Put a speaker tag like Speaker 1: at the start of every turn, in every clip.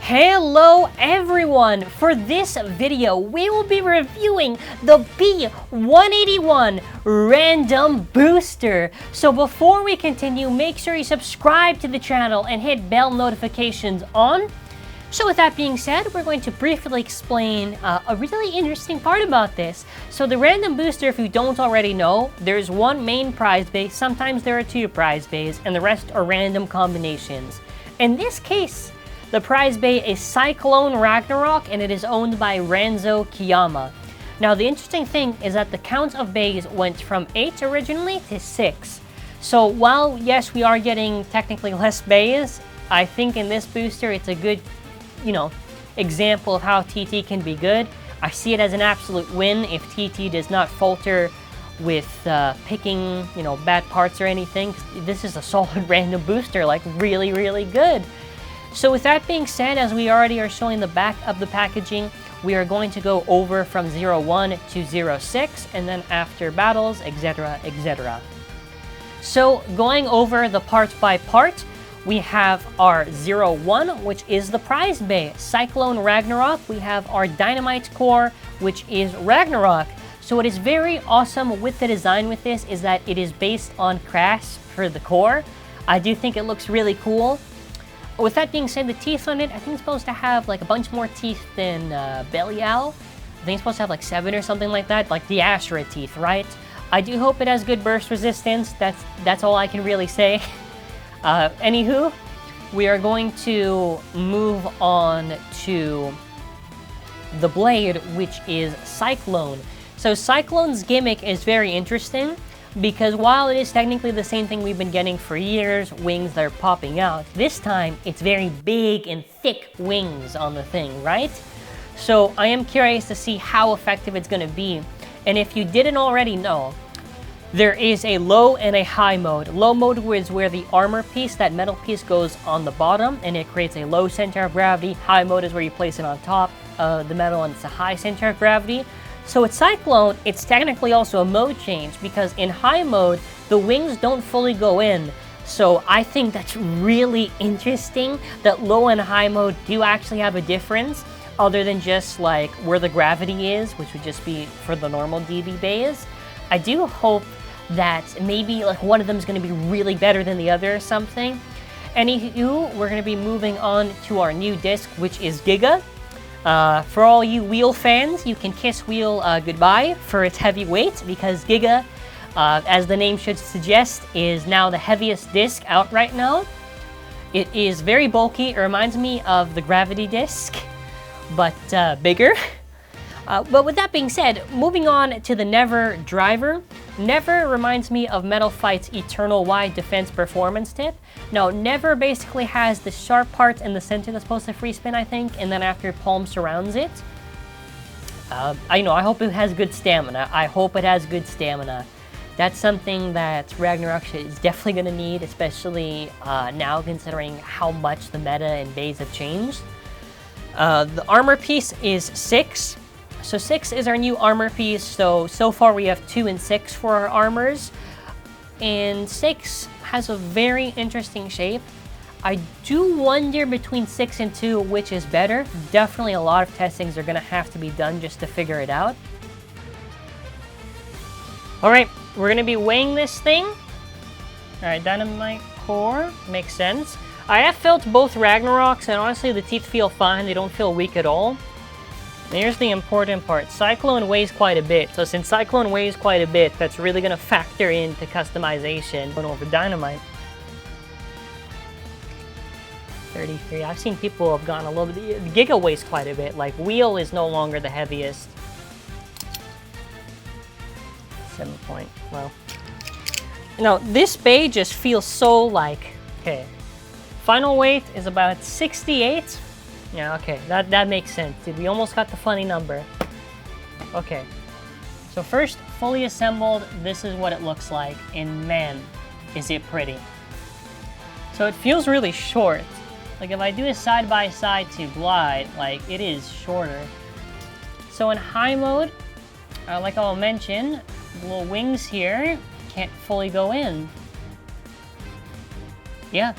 Speaker 1: Hello everyone! For this video, we will be reviewing the B-181 Random Booster. So before we continue, make sure you subscribe to the channel and hit bell notifications on. So with that being said, we're going to briefly explain a really interesting part about this. So the Random Booster, if you don't already know, there's one main prize base, sometimes there are two prize bays, and the rest are random combinations. In this case, the prize bay is Cyclone Ragnaruk, and it is owned by Ranzo Kiyama. Now, the interesting thing is that the count of bays went from 8 originally to 6. So while, yes, we are getting technically less bays, I think in this booster it's a good, example of how TT can be good. I see it as an absolute win if TT does not falter with picking, bad parts or anything. This is a solid random booster, like really, really good. So with that being said, as we already are showing the back of the packaging, we are going to go over from 01 to 06, and then after battles, etc., etc. So going over the part by part, we have our 01, which is the prize bay, Cyclone Ragnaruk. We have our Dynamite Core, which is Ragnarok. So what is very awesome with the design with this is that it is based on Crash for the core. I do think it looks really cool. With that being said, the teeth on it, I think it's supposed to have like a bunch more teeth than Belial. I think it's supposed to have like 7 or something like that, like the Ashura teeth, right? I do hope it has good burst resistance. That's all I can really say. Anywho, we are going to move on to the blade, which is Cyclone. So Cyclone's gimmick is very interesting, because while it is technically the same thing we've been getting for years, wings that are popping out, this time it's very big and thick wings on the thing, right? So I am curious to see how effective it's going to be. And if you didn't already know, there is a low and a high mode. Low mode is where the armor piece, that metal piece, goes on the bottom and it creates a low center of gravity. High mode is where you place it on top of the metal and it's a high center of gravity. So with Cyclone, it's technically also a mode change, because in high mode, the wings don't fully go in. So I think that's really interesting that low and high mode do actually have a difference, other than just like where the gravity is, which would just be for the normal DB bays. I do hope that maybe like one of them is going to be really better than the other or something. Anywho, we're going to be moving on to our new disc, which is Giga. For all you wheel fans, you can kiss wheel goodbye for its heavy weight, because Giga, as the name should suggest, is now the heaviest disc out right now. It is very bulky. It reminds me of the gravity disc, but bigger. But with that being said, moving on to the Never driver. Never reminds me of Metal Fight's Eternal Wide Defense Performance tip. Now, Never basically has the sharp part in the center that's supposed to free spin, I think, and then after palm surrounds it. I hope it has good stamina. I hope it has good stamina. That's something that Ragnarok is definitely going to need, especially now considering how much the meta and bays have changed. The armor piece is 6. So 6 is our new armor piece. So far we have 2 and 6 for our armors. And 6 has a very interesting shape. I do wonder between 6 and 2 which is better. Definitely a lot of testings are going to have to be done just to figure it out. Alright, we're going to be weighing this thing. Alright, Dynamite Core. Makes sense. I have felt both Ragnaroks, and honestly the teeth feel fine. They don't feel weak at all. Here's the important part. Cyclone weighs quite a bit. So since Cyclone weighs quite a bit, that's really going to factor into customization. Going over Dynamite. 33. I've seen people have gone a little bit... Giga weighs quite a bit. Like, Wheel is no longer the heaviest. 7 point. Well. This bay just feels so like... Okay. Final weight is about 68. Yeah, okay, that makes sense. We almost got the funny number. Okay, so first, fully assembled, this is what it looks like, and man, is it pretty. So it feels really short. Like if I do a side-by-side to glide, like it is shorter. So in high mode, like I'll mention, the little wings here can't fully go in. Yeah,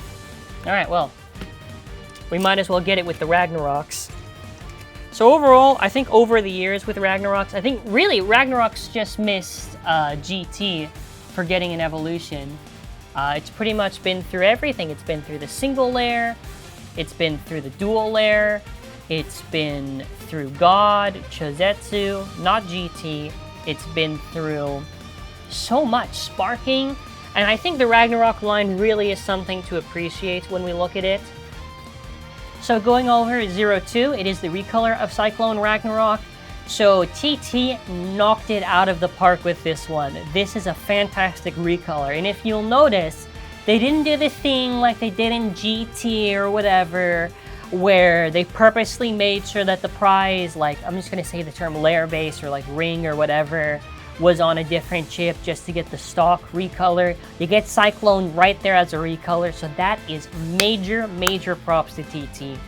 Speaker 1: alright, well, we might as well get it with the Ragnaroks. So overall, I think over the years with Ragnaroks, I think really Ragnaroks just missed GT for getting an evolution. It's pretty much been through everything. It's been through the single layer, it's been through the dual layer, it's been through God, Chozetsu, not GT. It's been through so much sparking, and I think the Ragnarok line really is something to appreciate when we look at it. So going over 02, it is the recolor of Cyclone Ragnaruk. So TT knocked it out of the park with this one. This is a fantastic recolor, and if you'll notice, they didn't do the thing like they did in GT or whatever, where they purposely made sure that the prize, like, I'm just gonna say the term layer base or like ring or whatever, was on a different chip just to get the stock recolor. You get Cyclone right there as a recolor, so that is major props to TT.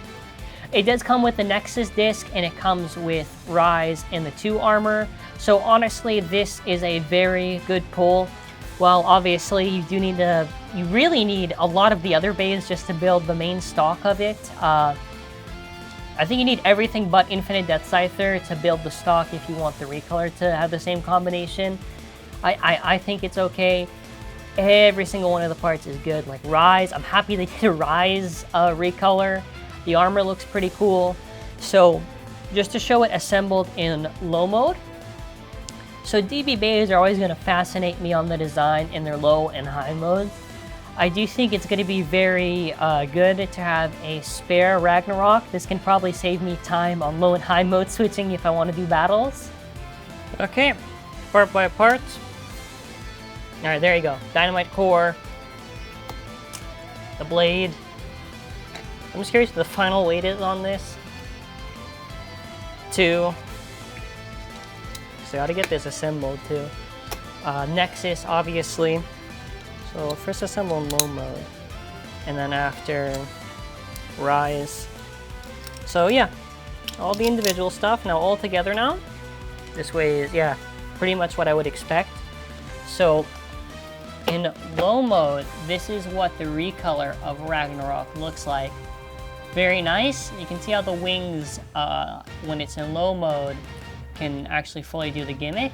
Speaker 1: It does come with the Nexus disc, and it comes with Rise and the 2 armor. So honestly, this is a very good pull. Well, obviously, you really need a lot of the other bays just to build the main stock of it. I think you need everything but Infinite Deathscyther to build the stock if you want the recolor to have the same combination. I think it's okay. Every single one of the parts is good. Like Rise, I'm happy they did a Rise recolor. The armor looks pretty cool. So just to show it assembled in low mode. So DB bays are always going to fascinate me on the design in their low and high modes. I do think it's going to be very good to have a spare Ragnarok. This can probably save me time on low and high mode switching if I want to do battles. Okay, part by part. Alright, there you go. Dynamite core. The blade. I'm just curious what the final weight is on this. 2. So I gotta get this assembled too. Nexus, obviously. So first assemble in low mode, and then after Rise. So yeah, all the individual stuff now all together now. This way is, yeah, pretty much what I would expect. So in low mode, this is what the recolor of Ragnarok looks like. Very nice. You can see how the wings, when it's in low mode, can actually fully do the gimmick.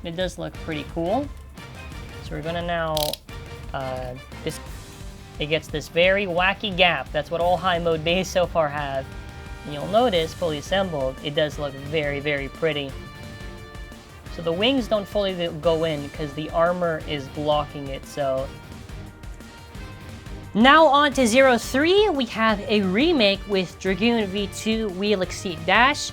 Speaker 1: It does look pretty cool. So we're gonna now, it gets this very wacky gap. That's what all high mode bays so far have. And you'll notice, fully assembled, it does look very pretty. So the wings don't fully go in because the armor is blocking it, so. Now on to 03, we have a remake with Dragoon V2 Wheel Xceed Dash.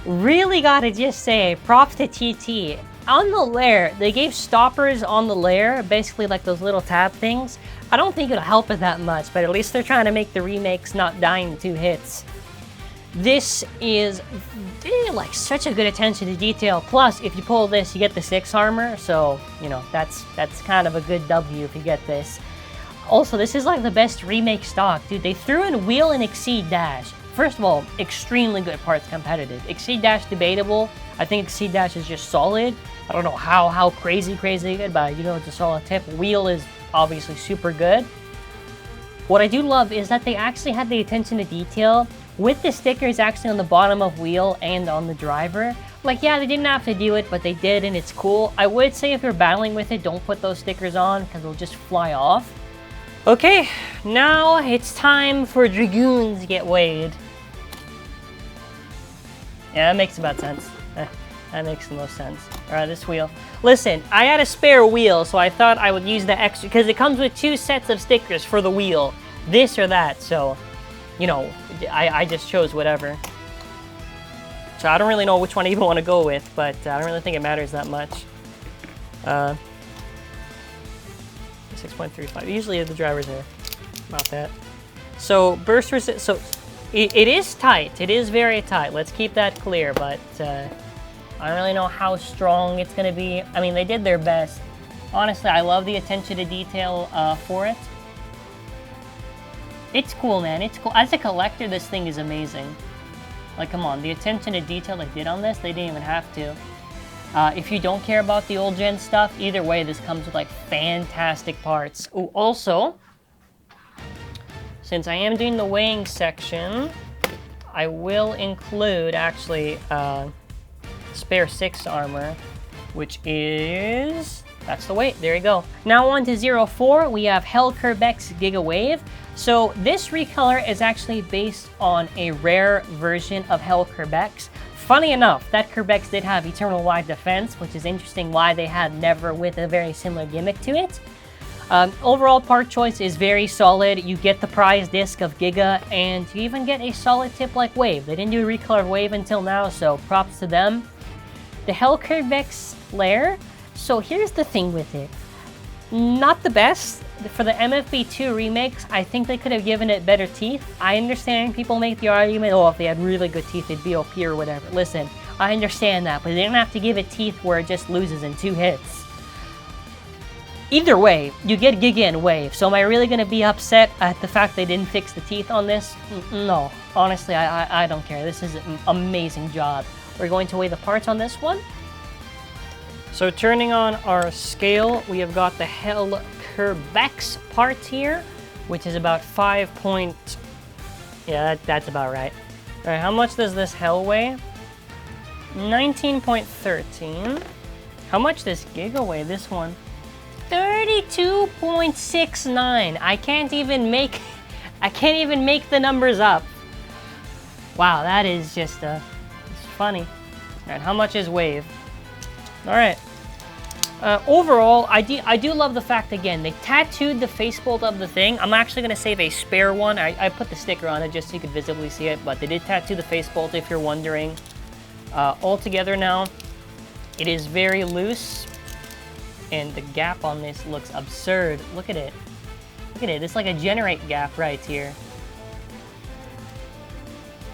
Speaker 1: Really gotta just say, props to TT. On the lair, they gave stoppers on the lair, basically like those little tab things. I don't think it'll help it that much, but at least they're trying to make the remakes not die in 2 hits. This is like such a good attention to detail. Plus, if you pull this, you get the 6 armor, so you know that's kind of a good W if you get this. Also, this is like the best remake stock, dude. They threw in Wheel and Xceed Dash. First of all, extremely good parts competitive. Xceed Dash debatable. I think Xceed Dash is just solid. I don't know how crazy good, but you know, it's a solid tip. Wheel is obviously super good. What I do love is that they actually had the attention to detail with the stickers actually on the bottom of Wheel and on the driver. Like, yeah, they didn't have to do it, but they did, and it's cool. I would say if you're battling with it, don't put those stickers on because they'll just fly off. Okay, now it's time for Dragoons to get weighed. Yeah, that makes about sense. That makes the most sense. Alright, this wheel. Listen, I had a spare wheel, so I thought I would use the extra, because it comes with 2 sets of stickers for the wheel. This or that, so, you know, I just chose whatever. So I don't really know which one I even want to go with, but I don't really think it matters that much. 6.35. Usually the drivers are about that. So burst resist. So it is tight. It is very tight. Let's keep that clear. But I don't really know how strong it's going to be. I mean, they did their best. Honestly, I love the attention to detail for it. It's cool, man. It's cool. As a collector, this thing is amazing. Like, come on. The attention to detail they did on this, they didn't even have to. If you don't care about the old gen stuff, either way, this comes with, like, fantastic parts. Ooh, also, since I am doing the weighing section, I will include actually spare 6 armor, which is, that's the weight, there you go. Now on to 04, we have Kerbecs Giga Wave. So this recolor is actually based on a rare version of Kerbecs. Funny enough, that Kerbecs did have Eternal Wide Defense, which is interesting why they had Never with a very similar gimmick to it. Overall part choice is very solid. You get the prize disc of Giga, and you even get a solid tip like Wave. They didn't do a recolor of Wave until now, so props to them. The Kerbecs lair, so here's the thing with it. Not the best. For the MFB2 remakes, I think they could have given it better teeth. I understand people make the argument, oh, if they had really good teeth, they'd be OP or whatever. Listen, I understand that, but they didn't have to give it teeth where it just loses in 2 hits. Either way, you get Giga and Wave, so am I really going to be upset at the fact they didn't fix the teeth on this? No, honestly, I don't care. This is an amazing job. We're going to weigh the parts on this one. So turning on our scale, we have got the Kerbecs part here, which is about 5 point... Yeah, that's about right. All right, how much does this Hell weigh? 19.13. How much does Giga weigh, this one? 32.69. I can't even make the numbers up. Wow, that is just it's funny. All right, how much is Wave? All right. Overall, I do love the fact, again, they tattooed the face bolt of the thing. I'm actually going to save a spare one. I put the sticker on it just so you could visibly see it, but they did tattoo the face bolt if you're wondering. All together now, it is very loose, and the gap on this looks absurd. Look at it. Look at it. It's like a generate gap right here.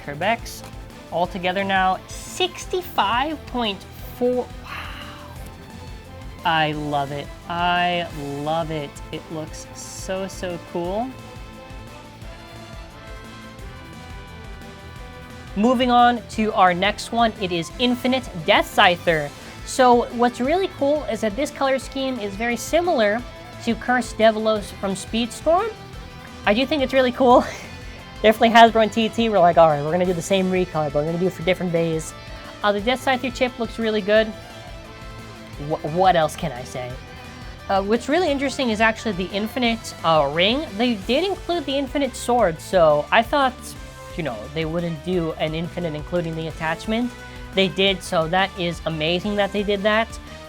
Speaker 1: Kerbecs, all together now, 65.4. Wow. I love it. I love it. It looks so, so cool. Moving on to our next one, it is Infinite Deathscyther. So what's really cool is that this color scheme is very similar to Cursed Devilos from Speedstorm. I do think it's really cool. Definitely Hasbro and TT were like, all right, we're gonna do the same recolor, but we're gonna do it for different bays. The Deathscyther chip looks really good. What else can I say? What's really interesting is actually the Infinite ring. They did include the Infinite sword, so I thought, you know, they wouldn't do an Infinite including the attachment. They did, so that is amazing that they did that.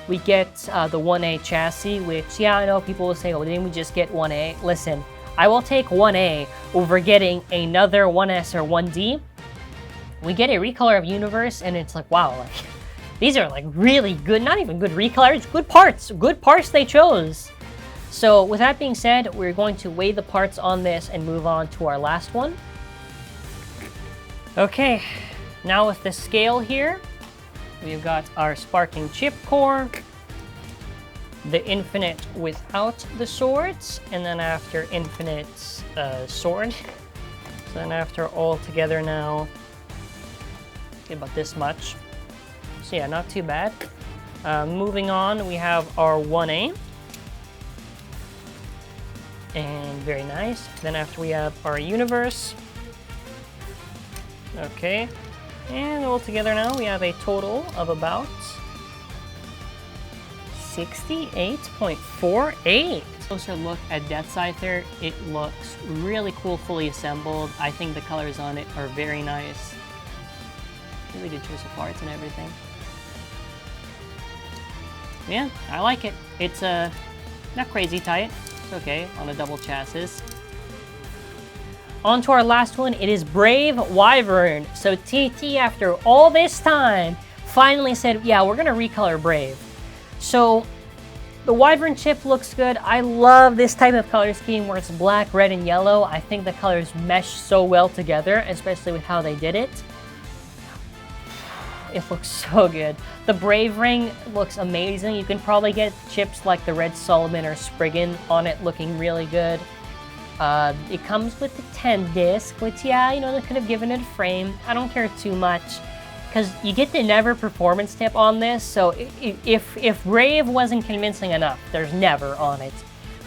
Speaker 1: We get the 1A chassis, which, yeah, I know people will say, oh, didn't we just get 1A? Listen, I will take 1A over getting another 1S or 1D. We get a recolor of Universe, and it's like, wow, like, these are like really good, not even good recolors, good parts they chose. So with that being said, we're going to weigh the parts on this and move on to our last one. Okay, now with the scale here, we've got our Sparking Chip Core, the Infinite without the swords, and then after Infinite sword. So then after all together now, about this much. So yeah, not too bad. Moving on, we have our 1A. And very nice. Then after we have our Universe. Okay. And all together now, we have a total of about 68.48. Closer look at Deathscyther. It looks really cool, fully assembled. I think the colors on it are very nice. Really good choice of parts and everything. Yeah, I like it. It's not crazy tight. It's okay on a double chassis. On to our last one. It is Brave Wyvern. So TT, after all this time, finally said, yeah, we're gonna recolor Brave. So the Wyvern chip looks good. I love this type of color scheme where it's black, red, and yellow. I think the colors mesh so well together, especially with how they did it. It looks so good. The Brave ring looks amazing. You can probably get chips like the Red Solomon or Spriggan on it looking really good. It comes with the 10 disc, which, yeah, you know, they could have given it a frame. I don't care too much, because you get the Never performance tip on this, so if Brave wasn't convincing enough, there's Never on it.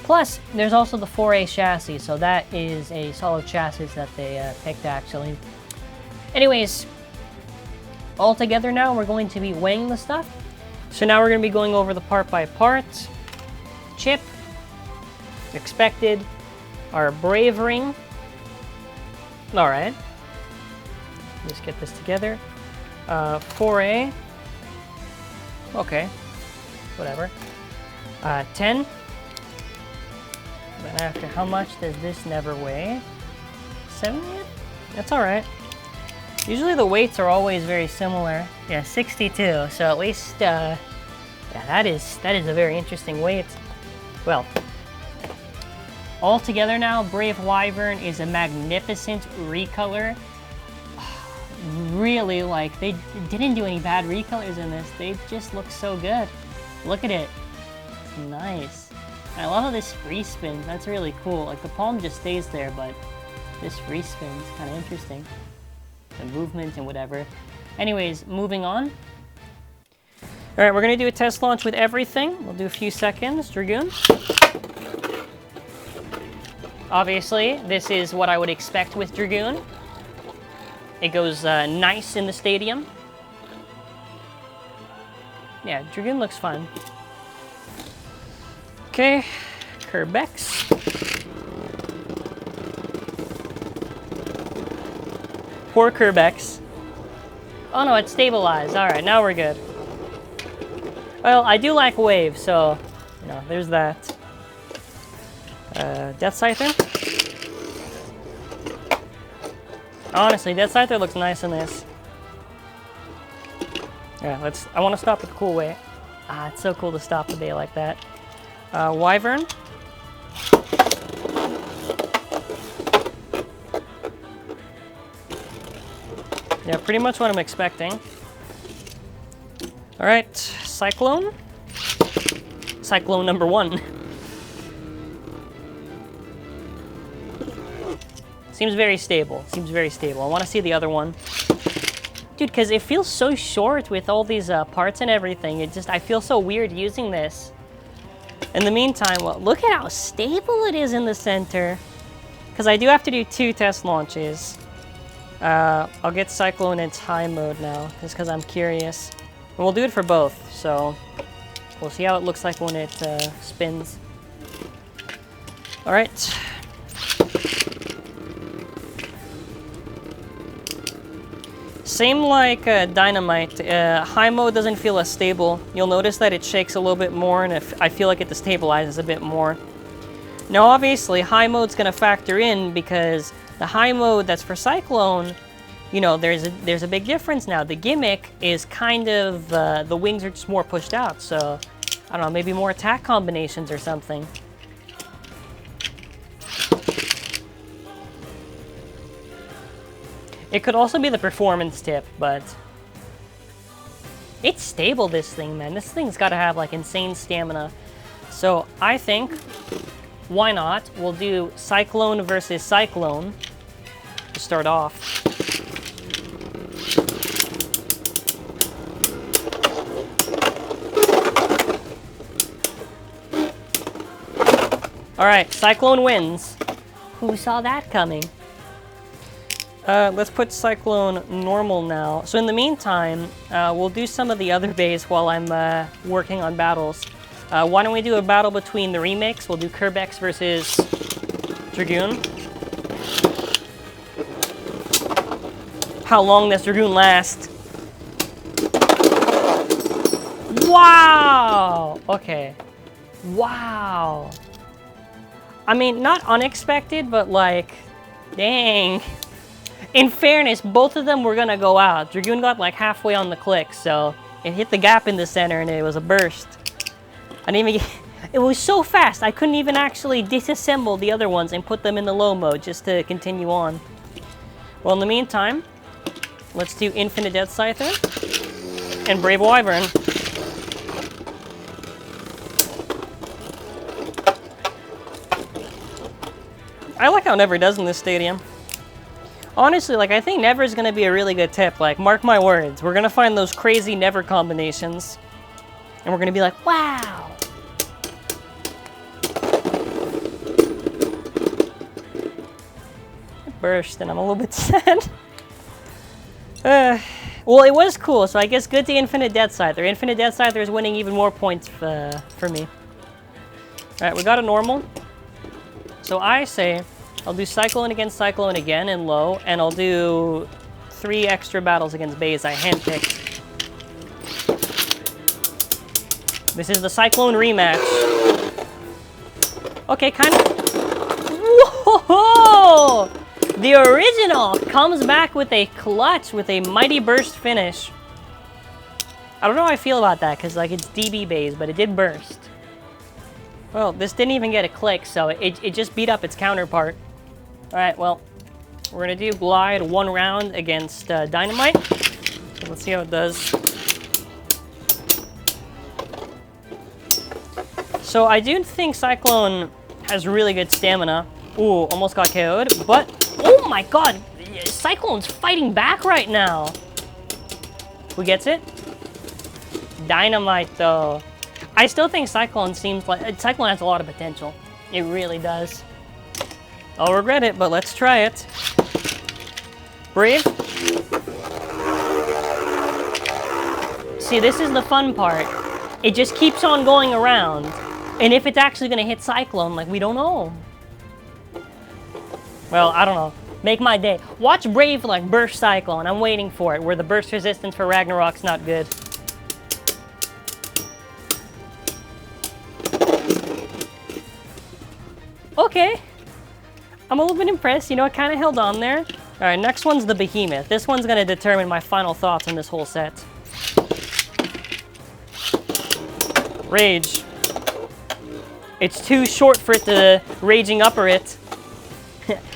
Speaker 1: Plus, there's also the 4A chassis, so that is a solid chassis that they picked, actually. Anyways, all together now, we're going to be weighing the stuff. So now we're going to be going over the part by part. Chip, expected, our brave ring. All right. Let's get this together. 4A. Okay. Whatever. 10. Then after, how much does this never weigh? 70? That's all right. Usually the weights are always very similar. Yeah, 62. So at least, yeah, that is a very interesting weight. Well, all together now, Brave Wyvern is a magnificent recolor. Really, like, they didn't do any bad recolors in this. They just look so good. Look at it. Nice. I love how this free spins. That's really cool. Like, the palm just stays there, but this free spin is kind of interesting. The movement and whatever. Anyways, moving on. All right, we're going to do a test launch with everything. We'll do a few seconds. Dragoon. Obviously, this is what I would expect with Dragoon. It goes nice in the stadium. Yeah, Dragoon looks fun. Okay, Kerbecs. Poor Kerbecs. Oh no, it's stabilized. All right, now we're good. Well, I do like Wave, so, you know, there's that. Deathscyther. Honestly, Deathscyther looks nice in this. Yeah, I want to stop it the cool way. Ah, it's so cool to stop the day like that. Wyvern. Yeah, pretty much what I'm expecting. All right, Cyclone. Cyclone number 1. Seems very stable. Seems very stable. I want to see the other one. Dude, because it feels so short with all these parts and everything. I feel so weird using this. In the meantime, well, look at how stable it is in the center. Because I do have to do 2 test launches. I'll get Cyclone in its high mode now, just because I'm curious. And we'll do it for both, so we'll see how it looks like when it spins. All right. Same like Dynamite, high mode doesn't feel as stable. You'll notice that it shakes a little bit more, and I feel like it destabilizes a bit more. Now obviously, high mode's gonna factor in because the high mode that's for Cyclone, you know, there's a big difference now. The gimmick is kind of, the wings are just more pushed out, so, I don't know, maybe more attack combinations or something. It could also be the performance tip, but it's stable, this thing, man. This thing's got to have, like, insane stamina. So I think, why not? We'll do Cyclone versus Cyclone to start off. All right, Cyclone wins. Who saw that coming? Let's put Cyclone normal now. So in the meantime, we'll do some of the other bays while I'm working on battles. Why don't we do a battle between the remakes? We'll do Kerbecs versus Dragoon. How long does Dragoon last? Wow! Okay. Wow. I mean, not unexpected, but like, dang. In fairness, both of them were gonna go out. Dragoon got like halfway on the click, so it hit the gap in the center and it was a burst. I didn't even get, it was so fast, I couldn't even actually disassemble the other ones and put them in the low mode just to continue on. Well, in the meantime, let's do Infinite Deathscyther and Brave Wyvern. I like how Never does in this stadium. Honestly, like, I think Never is going to be a really good tip. Like, mark my words. We're going to find those crazy Never combinations. And we're going to be like, wow. Burst, and I'm a little bit sad. Well, it was cool, so I guess good to Infinite Deathscyther. Infinite Deathscyther is winning even more points for me. Alright, we got a normal. So I say I'll do Cyclone against Cyclone again in low, and I'll do 3 extra battles against beys I handpicked. This is the Cyclone rematch. Okay, kind of... Whoa! The original comes back with a clutch, with a mighty burst finish. I don't know how I feel about that, because like it's DB beys, but it did burst. Well, this didn't even get a click, so it just beat up its counterpart. Alright, well, we're going to do Glide 1 round against Dynamite. So let's see how it does. So I do think Cyclone has really good stamina. Ooh, almost got KO'd, but oh my god, Cyclone's fighting back right now. Who gets it? Dynamite, though. I still think Cyclone has a lot of potential. It really does. I'll regret it, but let's try it. Brave. See, this is the fun part. It just keeps on going around. And if it's actually going to hit Cyclone, like, we don't know. Well, I don't know. Make my day. Watch Brave, like, burst Cyclone. I'm waiting for it, where the burst resistance for Ragnarok's not good. Okay. I'm a little bit impressed. You know, it kind of held on there. All right, next one's the Behemoth. This one's going to determine my final thoughts on this whole set. Rage. It's too short for it to raging upper it.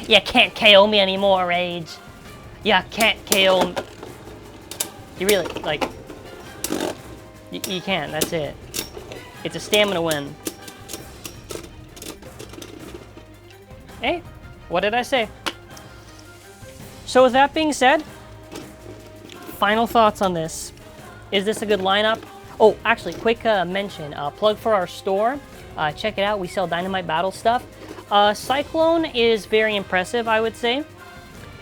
Speaker 1: You can't KO me anymore, Rage. You can't KO me. You really, like... You can't, that's it. It's a stamina win. Hey, what did I say? So with that being said, final thoughts on this. Is this a good lineup? Oh, actually, quick mention. Plug for our store. Check it out. We sell Dynamite Battle stuff. Cyclone is very impressive, I would say.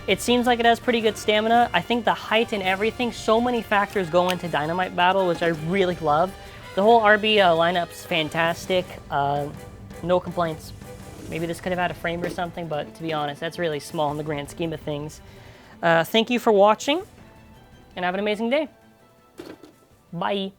Speaker 1: It seems like it has pretty good stamina. I think the height and everything, so many factors go into Dynamite Battle, which I really love. The whole RB lineup's fantastic. No complaints. Maybe this could have had a frame or something, but to be honest, that's really small in the grand scheme of things. Thank you for watching, and have an amazing day. Bye.